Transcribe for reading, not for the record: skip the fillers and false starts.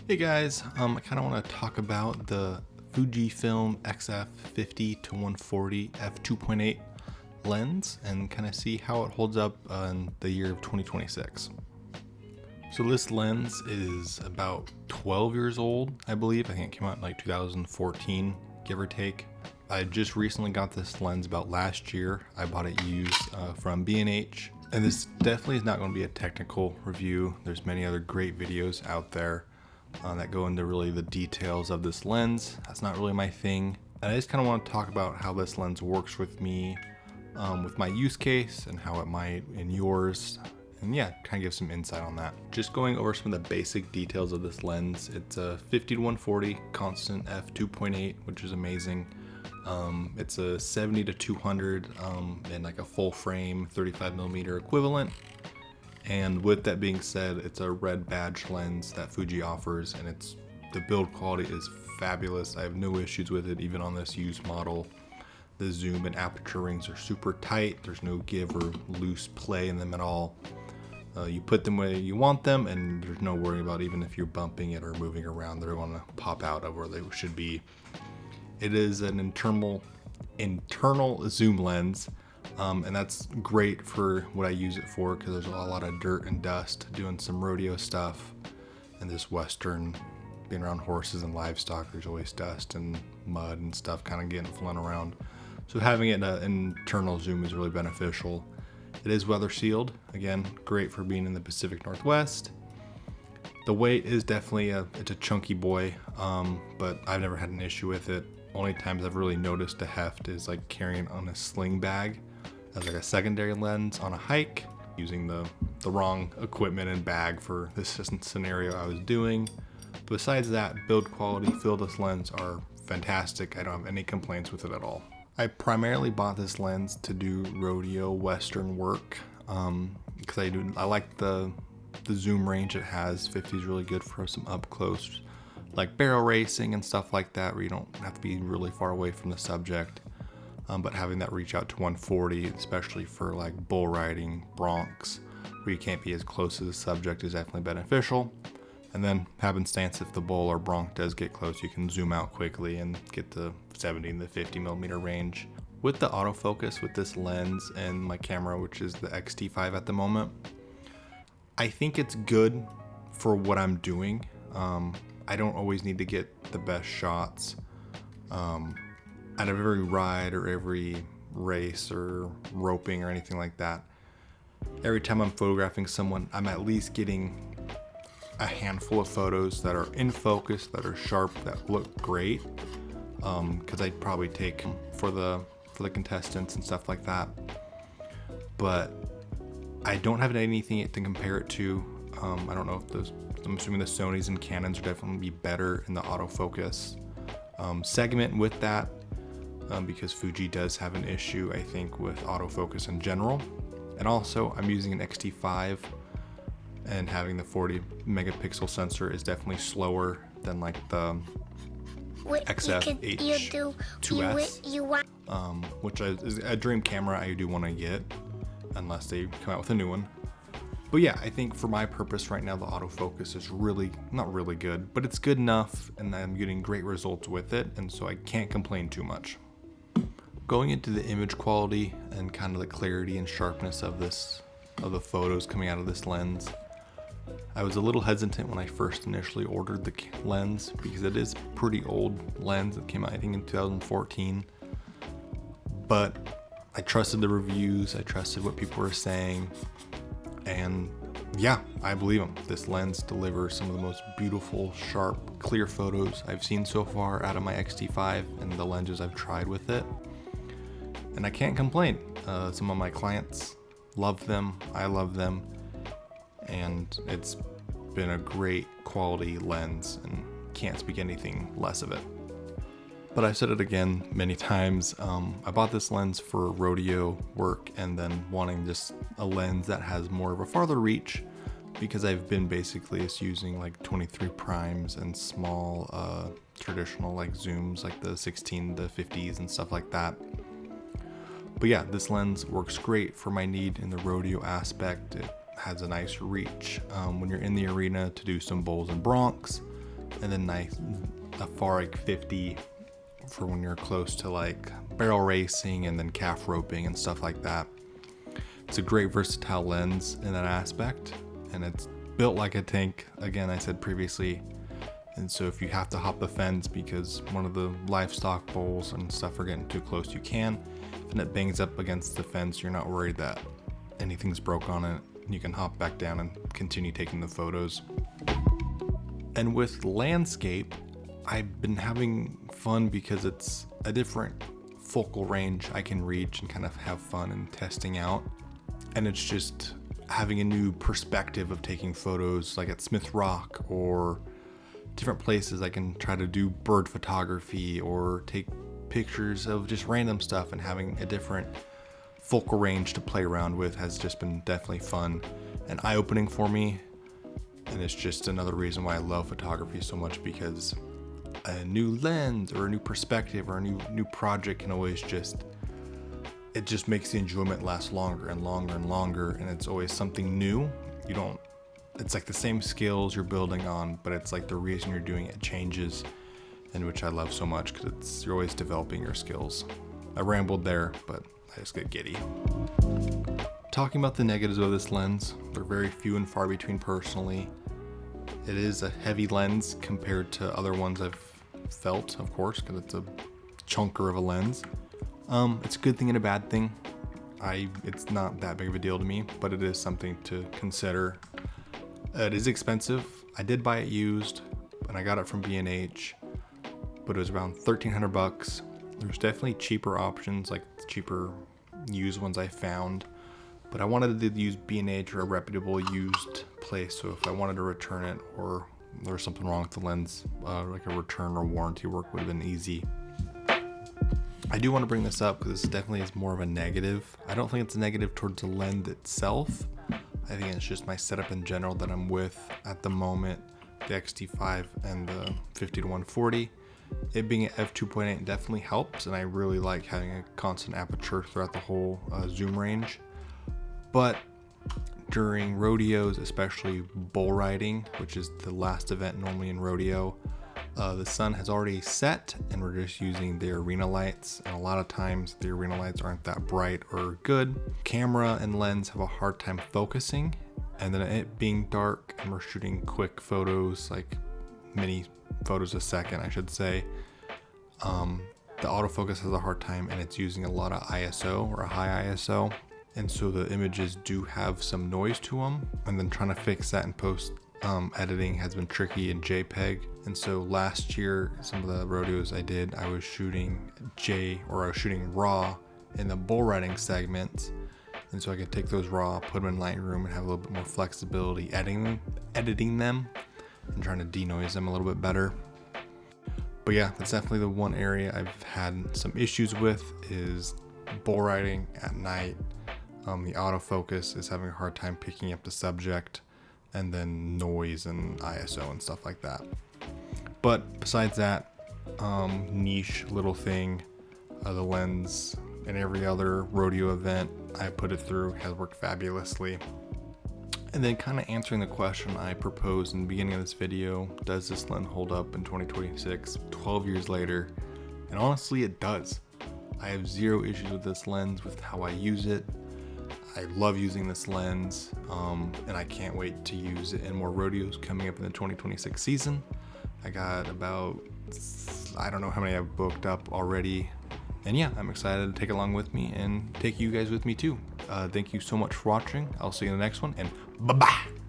Hey guys, I kind of want to talk about the Fujifilm XF50 to 140 f2.8 lens and kind of see how it holds up in the year of 2026. So this lens is about 12 years old, I believe. I think it came out in like 2014, give or take. I just recently got this lens about last year. I bought it used from B&H. And this definitely is not going to be a technical review. There's many other great videos out there that go into really the details of this lens. That's not really my thing. And I just kind of want to talk about how this lens works with me, with my use case, and how it might in yours. And yeah, kind of give some insight on that. Just going over some of the basic details of this lens. It's a 50 to 140 constant f2.8, which is amazing. It's a 70 to 200 and like a full frame 35 millimeter equivalent. And with that being said, it's a red badge lens that Fuji offers, and the build quality is fabulous. I have no issues with it, even on this used model. The zoom and aperture rings are super tight. There's no give or loose play in them at all. You put them where you want them, and there's no worry about even if you're bumping it or moving around, they're going to pop out of where they should be. It is an internal zoom lens. And that's great for what I use it for, because there's a lot of dirt and dust doing some rodeo stuff, and this western, being around horses and livestock, there's always dust and mud and stuff kind of getting flown around. So having it an internal zoom is really beneficial. It is weather sealed, again, great for being in the Pacific Northwest. The weight is definitely it's a chunky boy, but I've never had an issue with it. Only times I've really noticed a heft is like carrying on a sling bag as like a secondary lens on a hike, using the wrong equipment and bag for this scenario I was doing. Besides that, build quality, feel this lens are fantastic. I don't have any complaints with it at all. I primarily bought this lens to do rodeo western work, because I like the zoom range it has. 50 is really good for some up close, like barrel racing and stuff like that, where you don't have to be really far away from the subject. But having that reach out to 140, especially for like bull riding, broncs, where you can't be as close to the subject, is definitely beneficial. And then happenstance, if the bull or bronc does get close, you can zoom out quickly and get the 70 to 50 millimeter range. With the autofocus with this lens and my camera, which is the X-T5 at the moment, I think it's good for what I'm doing. I don't always need to get the best shots out of every ride or every race or roping or anything like that. Every time I'm photographing someone, I'm at least getting a handful of photos that are in focus, that are sharp, that look great, because I'd probably take for the contestants and stuff like that. But I don't have anything to compare it to. I don't know if I'm assuming the Sonys and Canons are definitely be better in the autofocus segment with that. Because Fuji does have an issue, I think, with autofocus in general. And also, I'm using an X-T5, and having the 40 megapixel sensor is definitely slower than like the XF-H2S, which is a dream camera I do want to get, unless they come out with a new one. But yeah, I think for my purpose right now, the autofocus is really, not really good, but it's good enough, and I'm getting great results with it, and so I can't complain too much. Going into the image quality and kind of the clarity and sharpness of the photos coming out of this lens, I was a little hesitant when I first initially ordered the lens, because it is a pretty old lens. It came out, I think, in 2014. But I trusted the reviews, I trusted what people were saying, and yeah, I believe them. This lens delivers some of the most beautiful, sharp, clear photos I've seen so far out of my X-T5 and the lenses I've tried with it. And I can't complain. Some of my clients love them, I love them, and it's been a great quality lens, and can't speak anything less of it. But I've said it again many times, I bought this lens for rodeo work, and then wanting just a lens that has more of a farther reach, because I've been basically just using like 23 primes and small traditional like zooms, like the 16 to 50s and stuff like that. But yeah, this lens works great for my need in the rodeo aspect. It has a nice reach when you're in the arena to do some bulls and broncs. and then a Farag 50 for when you're close to like barrel racing and then calf roping and stuff like that. It's a great versatile lens in that aspect, and it's built like a tank, again, I said previously. And so if you have to hop the fence because one of the livestock bulls and stuff are getting too close, you can. If it bangs up against the fence, you're not worried that anything's broke on it. You can hop back down and continue taking the photos. And with landscape, I've been having fun because it's a different focal range I can reach and kind of have fun and testing out. And it's just having a new perspective of taking photos, like at Smith Rock or different places. I can try to do bird photography or take pictures of just random stuff, and having a different focal range to play around with has just been definitely fun and eye-opening for me. And it's just another reason why I love photography so much, because a new lens or a new perspective or a new project can always it just makes the enjoyment last longer and longer and longer, and it's always something new. It's like the same skills you're building on, but it's like the reason you're doing it changes, and which I love so much because you're always developing your skills. I rambled there, but I just get giddy. Talking about the negatives of this lens, they're very few and far between personally. It is a heavy lens compared to other ones I've felt, of course, because it's a chunker of a lens. It's a good thing and a bad thing. It's not that big of a deal to me, but it is something to consider. It is expensive. I did buy it used, and I got it from B&H, but it was around $1,300. There's definitely cheaper options, like cheaper used ones I found, but I wanted to use B&H or a reputable used place, so if I wanted to return it or there was something wrong with the lens, like a return or warranty work would have been easy. I do want to bring this up because this definitely is more of a negative. I don't think it's a negative towards the lens itself. I think it's just my setup in general that I'm with at the moment, the X-T5 and the 50-140. It being at f2.8 definitely helps, and I really like having a constant aperture throughout the whole zoom range. But during rodeos, especially bull riding, which is the last event normally in rodeo, the sun has already set and we're just using the arena lights, and a lot of times the arena lights aren't that bright or good. Camera and lens have a hard time focusing, and then it being dark and we're shooting quick photos, like mini photos a second I should say, the autofocus has a hard time, and it's using a lot of ISO or a high ISO, and so the images do have some noise to them, and then trying to fix that in post editing has been tricky in JPEG. And so last year, some of the rodeos I was shooting raw in the bull riding segments, and so I could take those raw, put them in Lightroom, and have a little bit more flexibility editing them and trying to denoise them a little bit better. But yeah, that's definitely the one area I've had some issues with, is bull riding at night. The autofocus is having a hard time picking up the subject, and then noise and ISO and stuff like that. But besides that, niche little thing, the lens and every other rodeo event I put it through has worked fabulously. And then kind of answering the question I proposed in the beginning of this video, does this lens hold up in 2026, 12 years later? And honestly, it does. I have zero issues with this lens, with how I use it. I love using this lens, and I can't wait to use it in more rodeos coming up in the 2026 season. I got about, I don't know how many I've booked up already. And yeah, I'm excited to take it along with me and take you guys with me too. Thank you so much for watching. I'll see you in the next one, and bye-bye.